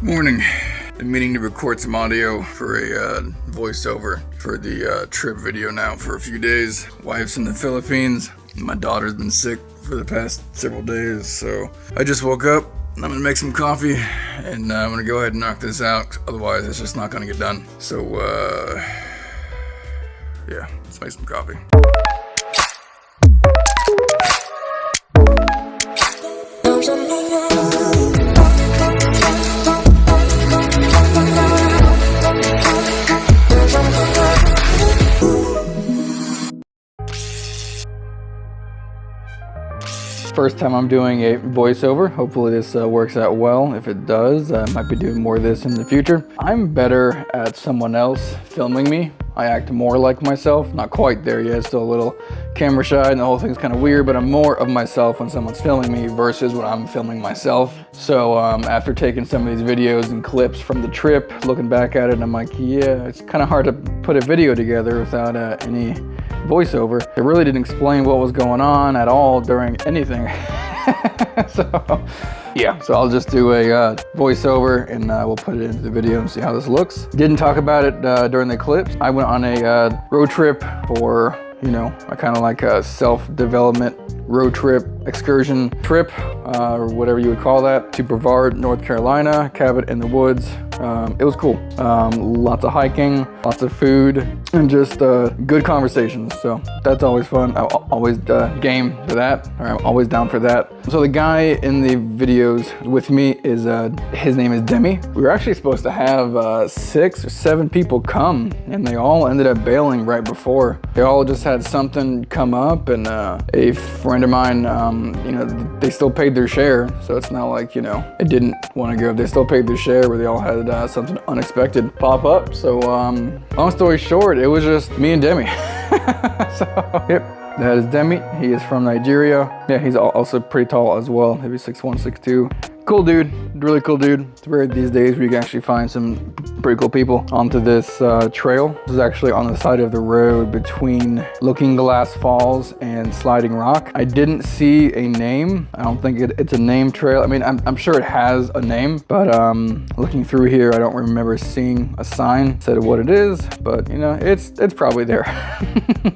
Morning. Been meaning to record some audio for a voiceover for the trip video now for a few days. Wife's in the Philippines. My daughter's been sick for the past several days, so I just woke up. I'm gonna make some coffee and I'm gonna go ahead and knock this out. Otherwise, it's just not gonna get done. So, yeah, let's make some coffee. First time I'm doing a voiceover. Hopefully this works out well. If it does, I might be doing more of this in the future. I'm better at someone else filming me. I act more like myself. Not quite there yet, still a little camera shy and the whole thing's kind of weird, but I'm more of myself when someone's filming me versus when I'm filming myself. So after taking some of these videos and clips from the trip, looking back at it, I'm like, yeah, it's kind of hard to put a video together without any voiceover. It really didn't explain what was going on at all during anything. So I'll just do a voiceover and we'll put it into the video and see how this looks. Didn't talk about it during the clips. I went on a road trip for, a kind of like a self-development road trip, excursion trip, or whatever you would call that, to Brevard, North Carolina, cabin in the woods. It was cool. Lots of hiking, lots of food, and just good conversations. So that's always fun. I'm always game for that, or I'm always down for that. So the guy in the videos with me is, his name is Demi. We were actually supposed to have 6 or 7 people come, and they all ended up bailing right before. They all just had something come up, and a friend of mine, they still paid their share, so it's not like, it didn't want to go. They still paid their share, where they all had something unexpected pop up. So long story short, it was just me and Demi. So yep, that is Demi. He is from Nigeria. Yeah, he's also pretty tall as well, maybe 6'1", 6'2". Cool dude, really cool dude. It's rare these days where you can actually find some pretty cool people onto this trail. This is actually on the side of the road between Looking Glass Falls and Sliding Rock. I didn't see a name. I don't think it's a name trail. I mean, I'm sure it has a name, but looking through here, I don't remember seeing a sign that said what it is, but it's probably there.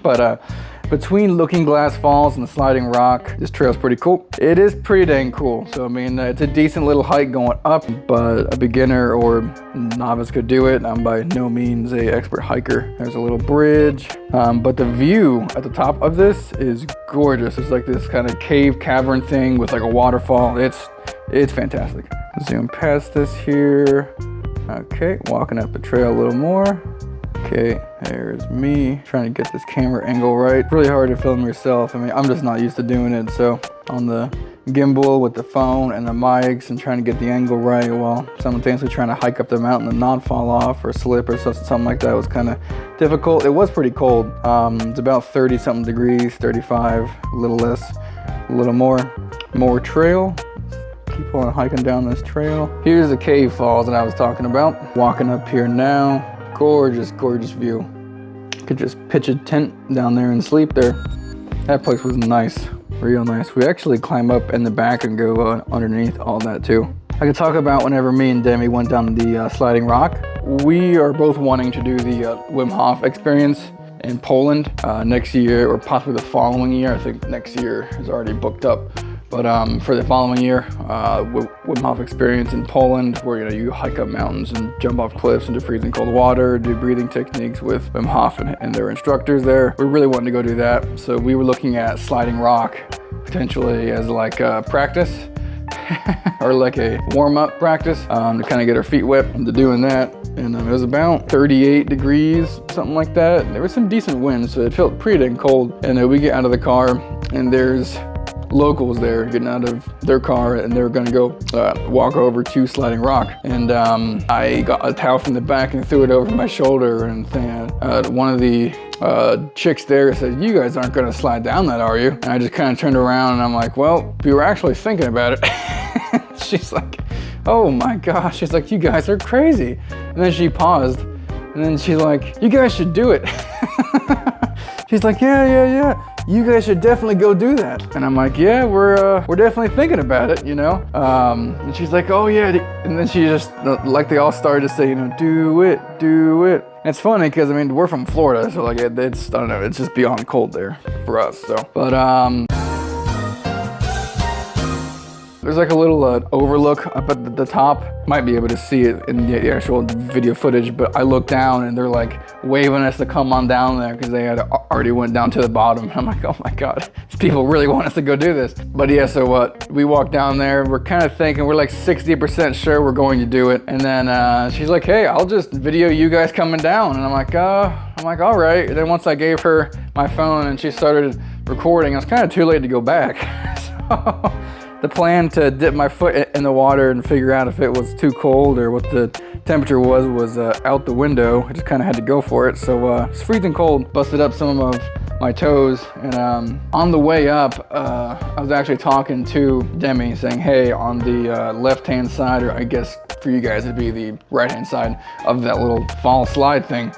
But between Looking Glass Falls and the Sliding Rock, this trail's pretty cool. It is pretty dang cool. So I mean, it's a decent little hike going up, but a beginner or novice could do it. I'm by no means an expert hiker. There's a little bridge, but the view at the top of this is gorgeous. It's like this kind of cave cavern thing with like a waterfall. It's fantastic. Zoom past this here. Okay, walking up the trail a little more. Okay, there's me trying to get this camera angle right. Really hard to film yourself. I mean, I'm just not used to doing it. So on the gimbal with the phone and the mics and trying to get the angle right while simultaneously trying to hike up the mountain and not fall off or slip or something like that was kind of difficult. It was pretty cold. It's about 30 something degrees, 35, a little less, a little more trail. Keep on hiking down this trail. Here's the cave falls that I was talking about. Walking up here now. Gorgeous, gorgeous view. Could just pitch a tent down there and sleep there. That place was nice, real nice. We actually climb up in the back and go underneath all that too. I could talk about whenever me and Demi went down the Sliding Rock. We are both wanting to do the Wim Hof experience in Poland next year, or possibly the following year. I think next year is already booked up. But for the following year, Wim Hof experience in Poland, where you hike up mountains and jump off cliffs into freezing cold water, do breathing techniques with Wim Hof and their instructors there. We really wanted to go do that, so we were looking at Sliding Rock potentially as like a practice or like a warm-up practice to kind of get our feet wet into doing that. And it was about 38 degrees, something like that. There was some decent wind, so it felt pretty dang cold. And then we get out of the car, and there's locals there getting out of their car, and they were gonna go walk over to Sliding Rock. And I got a towel from the back and threw it over my shoulder, and one of the chicks there said, "You guys aren't gonna slide down that, are you?" And I just kind of turned around and I'm like, "Well, we were actually thinking about it." She's like, "Oh my gosh," she's like, "You guys are crazy." And then she paused, and then she's like, "You guys should do it." She's like, yeah. you guys should definitely go do that. And I'm like, yeah, we're definitely thinking about it, you know? And she's like, oh yeah. And then she just, like they all started to say, you know, do it, do it. And it's funny because, I mean, we're from Florida, so like it's, I don't know, it's just beyond cold there for us, so. But, there's like a little overlook up at the top. Might be able to see it in the actual video footage, but I look down and they're like waving us to come on down there because they had already went down to the bottom. I'm like, oh my God, these people really want us to go do this. But yeah, so what? We walk down there, we're kind of thinking, we're like 60% sure we're going to do it. And then she's like, hey, I'll just video you guys coming down. And I'm like, all right. And then once I gave her my phone and she started recording, it was kind of too late to go back. So the plan to dip my foot in the water and figure out if it was too cold or what the temperature was out the window. I just kind of had to go for it. So it's freezing cold, busted up some of my toes. And on the way up, I was actually talking to Demi saying, hey, on the left-hand side, or I guess for you guys it'd be the right-hand side of that little fall slide thing,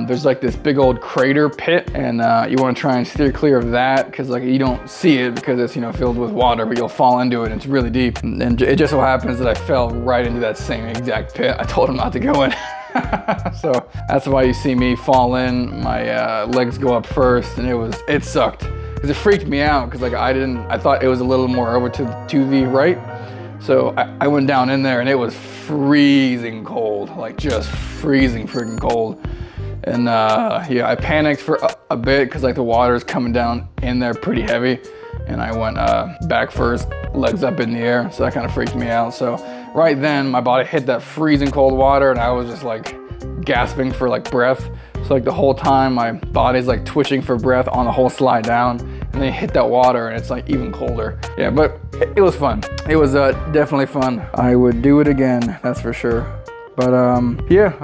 there's like this big old crater pit, and you want to try and steer clear of that because like you don't see it because it's, you know, filled with water, but you'll fall into it and it's really deep. And it just so happens that I fell right into that same exact pit. I told him not to go in. So that's why you see me fall in. My legs go up first, and it sucked because it freaked me out because like I thought it was a little more over to the right. So I went down in there and it was freezing cold, like just freezing freaking cold. And yeah, I panicked for a bit because like the water's coming down in there pretty heavy. And I went back first, legs up in the air. So that kind of freaked me out. So right then my body hit that freezing cold water and I was just like gasping for like breath. So like the whole time my body's like twitching for breath on the whole slide down, and then hit that water and it's like even colder. Yeah, but it was fun. It was definitely fun. I would do it again, that's for sure. But yeah,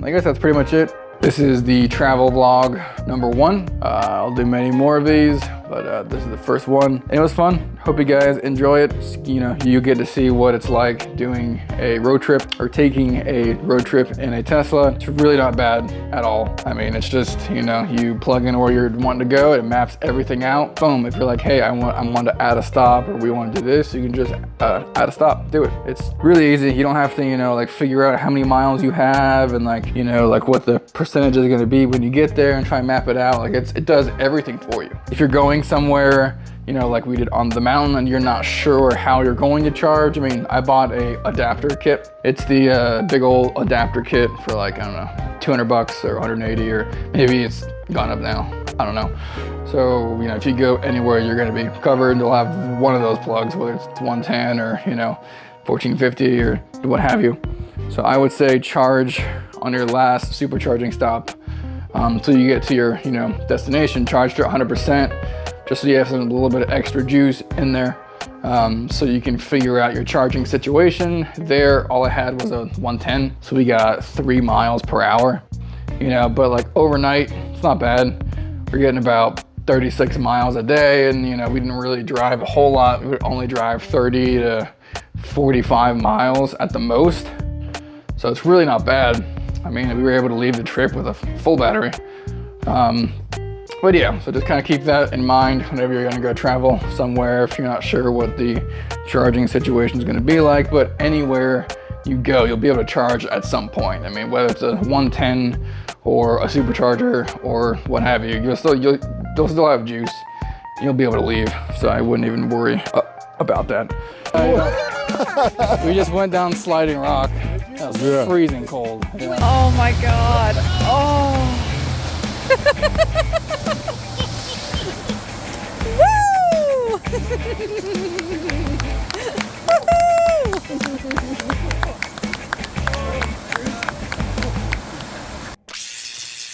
I guess that's pretty much it. This is the travel vlog #1. I'll do many more of these, but this is the first one. It was fun. Hope you guys enjoy it. You know, you get to see what it's like doing a road trip or taking a road trip in a Tesla. It's really not bad at all. I mean, it's just, you know, you plug in where you're wanting to go, it maps everything out. Boom, if you're like, hey, I want to add a stop, or we want to do this, you can just add a stop, do it. It's really easy. You don't have to, you know, like figure out how many miles you have and like, you know, like what the percentage is going to be when you get there and try and map it out. Like it does everything for you. If you're going somewhere, you know, like we did on the mountain and you're not sure how you're going to charge. I mean, I bought a adapter kit. It's the big old adapter kit for like, I don't know, 200 bucks or 180, or maybe it's gone up now. I don't know. So, you know, if you go anywhere, you're going to be covered. They'll have one of those plugs, whether it's 110 or, you know, 1450 or what have you. So I would say charge on your last supercharging stop until you get to your, you know, destination. Charge to 100%. Just so you have a little bit of extra juice in there, so you can figure out your charging situation. There, all I had was a 110, so we got 3 miles per hour, you know, but like overnight, it's not bad. We're getting about 36 miles a day, and you know, we didn't really drive a whole lot. We would only drive 30 to 45 miles at the most, so it's really not bad. I mean, we were able to leave the trip with a full battery. But yeah, so just kind of keep that in mind whenever you're gonna go travel somewhere, if you're not sure what the charging situation is gonna be like. But anywhere you go, you'll be able to charge at some point. I mean, whether it's a 110 or a supercharger or what have you, you'll still have juice. You'll be able to leave, so I wouldn't even worry about that. We just went down Sliding Rock. That was freezing cold. Yeah. Oh my God. Oh. Woo! Woohoo!